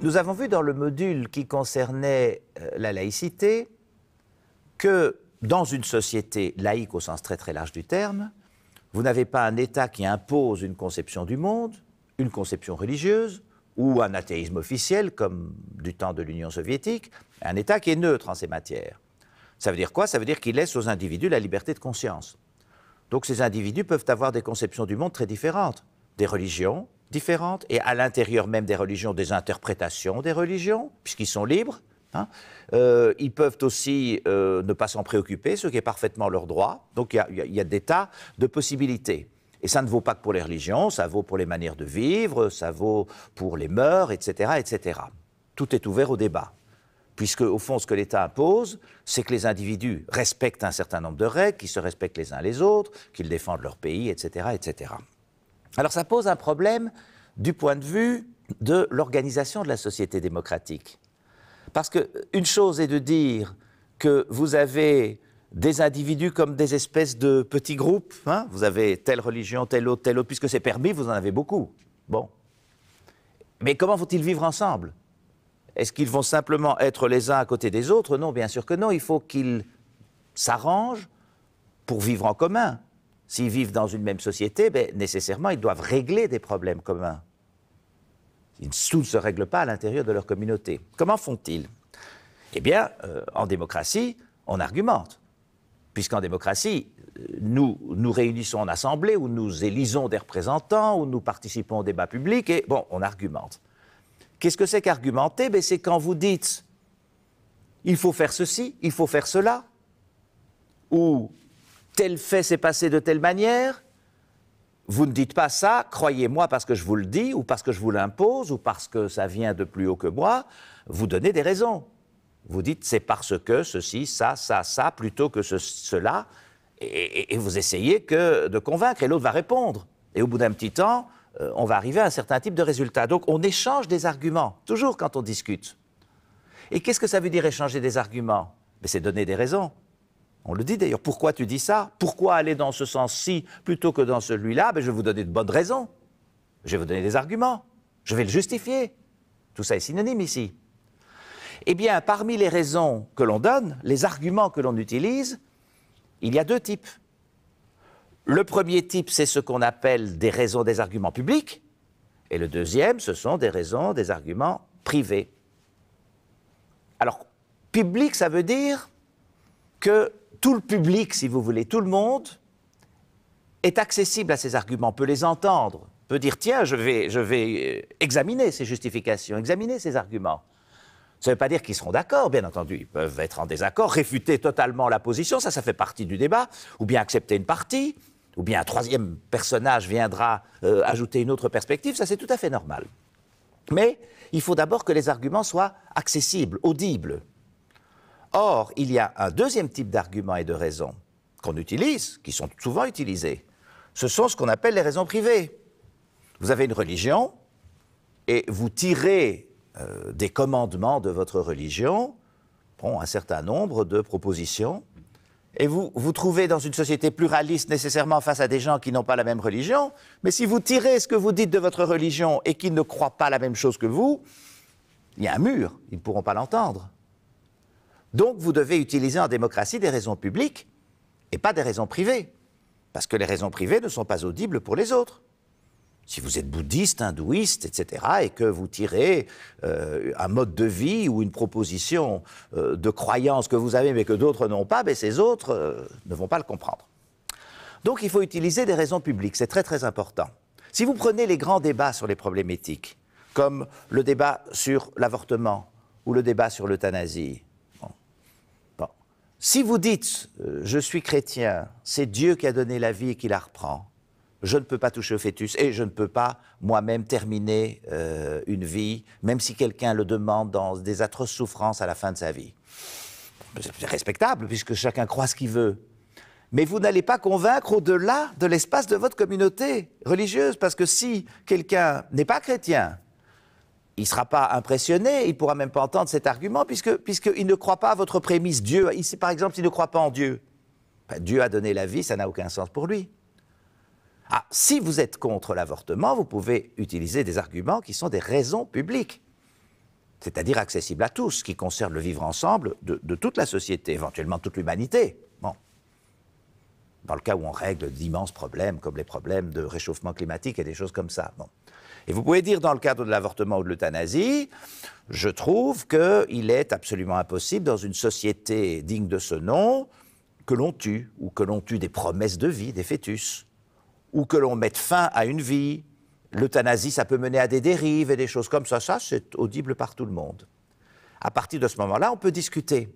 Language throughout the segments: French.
Nous avons vu dans le module qui concernait la laïcité que dans une société laïque au sens très très large du terme, vous n'avez pas un État qui impose une conception du monde, une conception religieuse ou un athéisme officiel comme du temps de l'Union soviétique, un État qui est neutre en ces matières. Ça veut dire quoi? Ça veut dire qu'il laisse aux individus la liberté de conscience. Donc ces individus peuvent avoir des conceptions du monde très différentes, des religions différentes, et à l'intérieur même des religions, des interprétations des religions, puisqu'ils sont libres. Ils peuvent aussi ne pas s'en préoccuper, ce qui est parfaitement leur droit. Donc il y a des tas de possibilités. Et ça ne vaut pas que pour les religions, ça vaut pour les manières de vivre, ça vaut pour les mœurs, etc., etc. Tout est ouvert au débat. Puisque, au fond, ce que l'État impose, c'est que les individus respectent un certain nombre de règles, qu'ils se respectent les uns les autres, qu'ils défendent leur pays, etc., etc. Alors ça pose un problème du point de vue de l'organisation de la société démocratique. Parce qu'une chose est de dire que vous avez des individus comme des espèces de petits groupes, hein, vous avez telle religion, telle autre, puisque c'est permis, vous en avez beaucoup. Bon. Mais comment vont-ils vivre ensemble? Est-ce qu'ils vont simplement être les uns à côté des autres? Non, bien sûr que non. Il faut qu'ils s'arrangent pour vivre en commun. S'ils vivent dans une même société, nécessairement, ils doivent régler des problèmes communs. Tout ne se règle pas à l'intérieur de leur communauté. Comment font-ils? Eh bien, en démocratie, on argumente. Puisqu'en démocratie, nous nous réunissons en assemblée, où nous élisons des représentants, où nous participons au débat public, et bon, on argumente. Qu'est-ce que c'est qu'argumenter? C'est quand vous dites « il faut faire ceci, il faut faire cela », ou « tel fait s'est passé de telle manière », vous ne dites pas ça, croyez-moi parce que je vous le dis, ou parce que je vous l'impose, ou parce que ça vient de plus haut que moi, vous donnez des raisons. Vous dites c'est parce que ceci, ça, plutôt que cela, et vous essayez de convaincre, et l'autre va répondre. Et au bout d'un petit temps, on va arriver à un certain type de résultat. Donc on échange des arguments, toujours quand on discute. Et qu'est-ce que ça veut dire échanger des arguments? C'est donner des raisons. On le dit d'ailleurs, pourquoi tu dis ça? Pourquoi aller dans ce sens-ci plutôt que dans celui-là? Je vais vous donner de bonnes raisons. Je vais vous donner des arguments. Je vais le justifier. Tout ça est synonyme ici. Eh bien, parmi les raisons que l'on donne, les arguments que l'on utilise, il y a deux types. Le premier type, c'est ce qu'on appelle des raisons, des arguments publics, et le deuxième, ce sont des raisons, des arguments privés. Alors, public, ça veut dire que tout le public, si vous voulez, tout le monde, est accessible à ces arguments, peut les entendre, peut dire, tiens, je vais examiner ces justifications, examiner ces arguments. Ça ne veut pas dire qu'ils seront d'accord, bien entendu. Ils peuvent être en désaccord, réfuter totalement la position, ça fait partie du débat, ou bien accepter une partie, ou bien un troisième personnage viendra ajouter une autre perspective, ça c'est tout à fait normal. Mais il faut d'abord que les arguments soient accessibles, audibles. Or, il y a un deuxième type d'arguments et de raisons qu'on utilise, qui sont souvent utilisés. Ce sont ce qu'on appelle les raisons privées. Vous avez une religion, et vous tirez des commandements de votre religion, un certain nombre de propositions, et vous vous trouvez dans une société pluraliste nécessairement face à des gens qui n'ont pas la même religion, mais si vous tirez ce que vous dites de votre religion et qu'ils ne croient pas la même chose que vous, il y a un mur, ils ne pourront pas l'entendre. Donc vous devez utiliser en démocratie des raisons publiques et pas des raisons privées, parce que les raisons privées ne sont pas audibles pour les autres. Si vous êtes bouddhiste, hindouiste, etc., et que vous tirez un mode de vie ou une proposition de croyance que vous avez mais que d'autres n'ont pas, ces autres ne vont pas le comprendre. Donc il faut utiliser des raisons publiques, c'est très très important. Si vous prenez les grands débats sur les problèmes éthiques, comme le débat sur l'avortement ou le débat sur l'euthanasie, si vous dites « je suis chrétien, c'est Dieu qui a donné la vie et qui la reprend », je ne peux pas toucher au fœtus et je ne peux pas moi-même terminer une vie, même si quelqu'un le demande dans des atroces souffrances à la fin de sa vie. C'est respectable puisque chacun croit ce qu'il veut. Mais vous n'allez pas convaincre au-delà de l'espace de votre communauté religieuse, parce que si quelqu'un n'est pas chrétien, il ne sera pas impressionné, il ne pourra même pas entendre cet argument puisqu'il ne croit pas à votre prémisse. Dieu, ici par exemple, s'il ne croit pas en Dieu, Dieu a donné la vie, ça n'a aucun sens pour lui. Ah, si vous êtes contre l'avortement, vous pouvez utiliser des arguments qui sont des raisons publiques. c'est-à-dire accessible à tous, qui concerne le vivre ensemble de toute la société, éventuellement toute l'humanité. Bon. Dans le cas où on règle d'immenses problèmes, comme les problèmes de réchauffement climatique et des choses comme ça. Bon. Et vous pouvez dire, dans le cadre de l'avortement ou de l'euthanasie, je trouve qu'il est absolument impossible, dans une société digne de ce nom, que l'on tue, ou que l'on tue des promesses de vie, des fœtus, ou que l'on mette fin à une vie. L'euthanasie, ça peut mener à des dérives et des choses comme ça. Ça, c'est audible par tout le monde. À partir de ce moment-là, on peut discuter,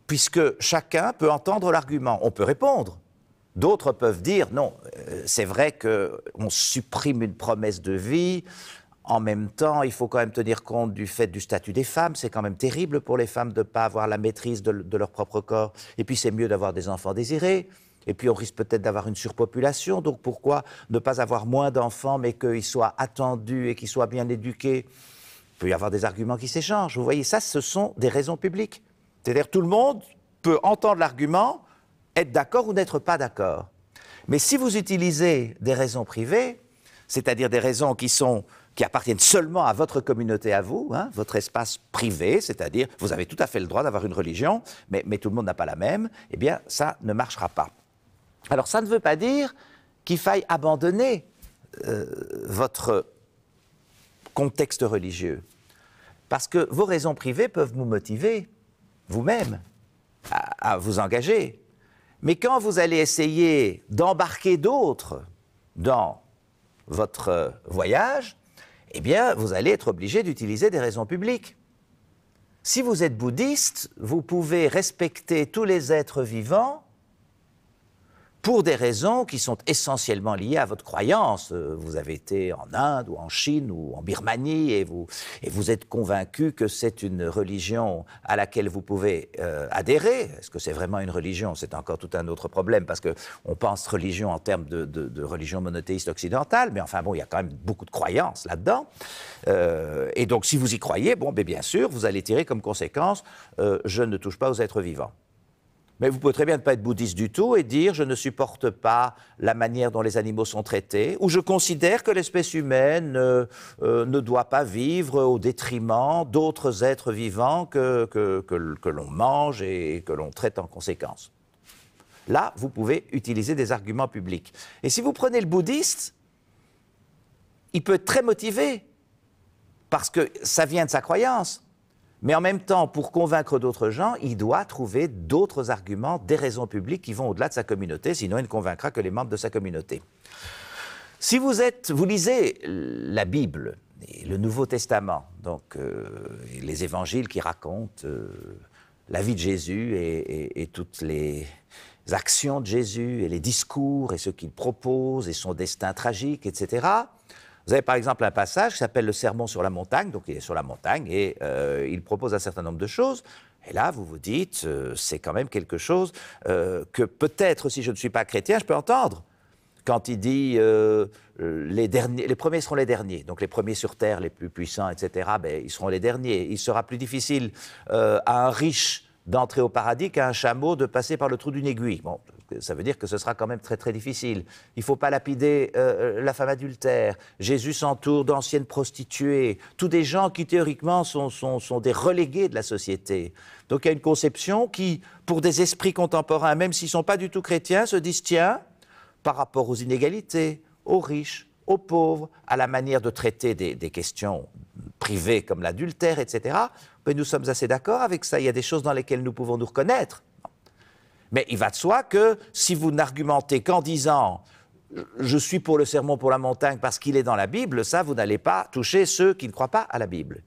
puisque chacun peut entendre l'argument. On peut répondre. D'autres peuvent dire, non, c'est vrai qu'on supprime une promesse de vie, en même temps, il faut quand même tenir compte du fait du statut des femmes, c'est quand même terrible pour les femmes de ne pas avoir la maîtrise de leur propre corps, et puis c'est mieux d'avoir des enfants désirés, et puis on risque peut-être d'avoir une surpopulation, donc pourquoi ne pas avoir moins d'enfants, mais qu'ils soient attendus et qu'ils soient bien éduqués? Il peut y avoir des arguments qui s'échangent, vous voyez, ça, ce sont des raisons publiques. C'est-à-dire tout le monde peut entendre l'argument, être d'accord ou n'être pas d'accord. Mais si vous utilisez des raisons privées, c'est-à-dire des raisons qui appartiennent seulement à votre communauté, à vous, hein, votre espace privé, c'est-à-dire vous avez tout à fait le droit d'avoir une religion, mais tout le monde n'a pas la même, eh bien ça ne marchera pas. Alors ça ne veut pas dire qu'il faille abandonner votre contexte religieux, parce que vos raisons privées peuvent vous motiver, vous-même, à vous engager. Mais quand vous allez essayer d'embarquer d'autres dans votre voyage, eh bien, vous allez être obligé d'utiliser des raisons publiques. Si vous êtes bouddhiste, vous pouvez respecter tous les êtres vivants pour des raisons qui sont essentiellement liées à votre croyance. Vous avez été en Inde ou en Chine ou en Birmanie et vous êtes convaincu que c'est une religion à laquelle vous pouvez adhérer. Est-ce que c'est vraiment une religion? C'est encore tout un autre problème parce qu'on pense religion en termes de religion monothéiste occidentale, mais enfin bon, il y a quand même beaucoup de croyances là-dedans. Et donc si vous y croyez, bon, bien sûr, vous allez tirer comme conséquence je ne touche pas aux êtres vivants. Mais vous pouvez très bien ne pas être bouddhiste du tout et dire « je ne supporte pas la manière dont les animaux sont traités » ou « je considère que l'espèce humaine ne doit pas vivre au détriment d'autres êtres vivants que l'on mange et que l'on traite en conséquence ». Là, vous pouvez utiliser des arguments publics. Et si vous prenez le bouddhiste, il peut être très motivé parce que ça vient de sa croyance. Mais en même temps, pour convaincre d'autres gens, il doit trouver d'autres arguments, des raisons publiques qui vont au-delà de sa communauté, sinon il ne convaincra que les membres de sa communauté. Si vous lisez la Bible et le Nouveau Testament, donc les évangiles qui racontent la vie de Jésus et toutes les actions de Jésus et les discours et ce qu'il propose et son destin tragique, etc., vous avez par exemple un passage qui s'appelle le Sermon sur la montagne, donc il est sur la montagne et il propose un certain nombre de choses. Et là, vous vous dites, c'est quand même quelque chose que peut-être, si je ne suis pas chrétien, je peux entendre. Quand il dit les premiers seront les derniers, donc les premiers sur terre, les plus puissants, etc., ils seront les derniers. Il sera plus difficile à un riche d'entrer au paradis qu'à un chameau de passer par le trou d'une aiguille. Bon, ça veut dire que ce sera quand même très très difficile. Il ne faut pas lapider la femme adultère. Jésus s'entoure d'anciennes prostituées, tous des gens qui théoriquement sont des relégués de la société. Donc il y a une conception qui, pour des esprits contemporains, même s'ils ne sont pas du tout chrétiens, se disent, tiens, par rapport aux inégalités, aux riches, aux pauvres, à la manière de traiter des questions privées comme l'adultère, etc., mais nous sommes assez d'accord avec ça. Il y a des choses dans lesquelles nous pouvons nous reconnaître. Mais il va de soi que si vous n'argumentez qu'en disant « je suis pour le sermon pour la montagne parce qu'il est dans la Bible », ça, vous n'allez pas toucher ceux qui ne croient pas à la Bible.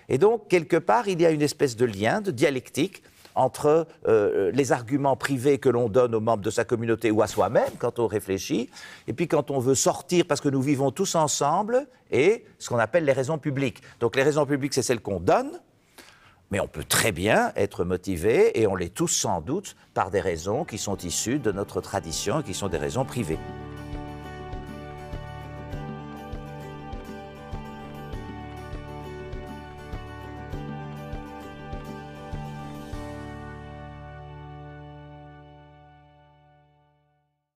Et donc, quelque part, il y a une espèce de lien, de dialectique entre les arguments privés que l'on donne aux membres de sa communauté ou à soi-même quand on réfléchit, et puis quand on veut sortir parce que nous vivons tous ensemble, et ce qu'on appelle les raisons publiques. Donc les raisons publiques, c'est celles qu'on donne, mais on peut très bien être motivé, et on l'est tous sans doute, par des raisons qui sont issues de notre tradition et qui sont des raisons privées.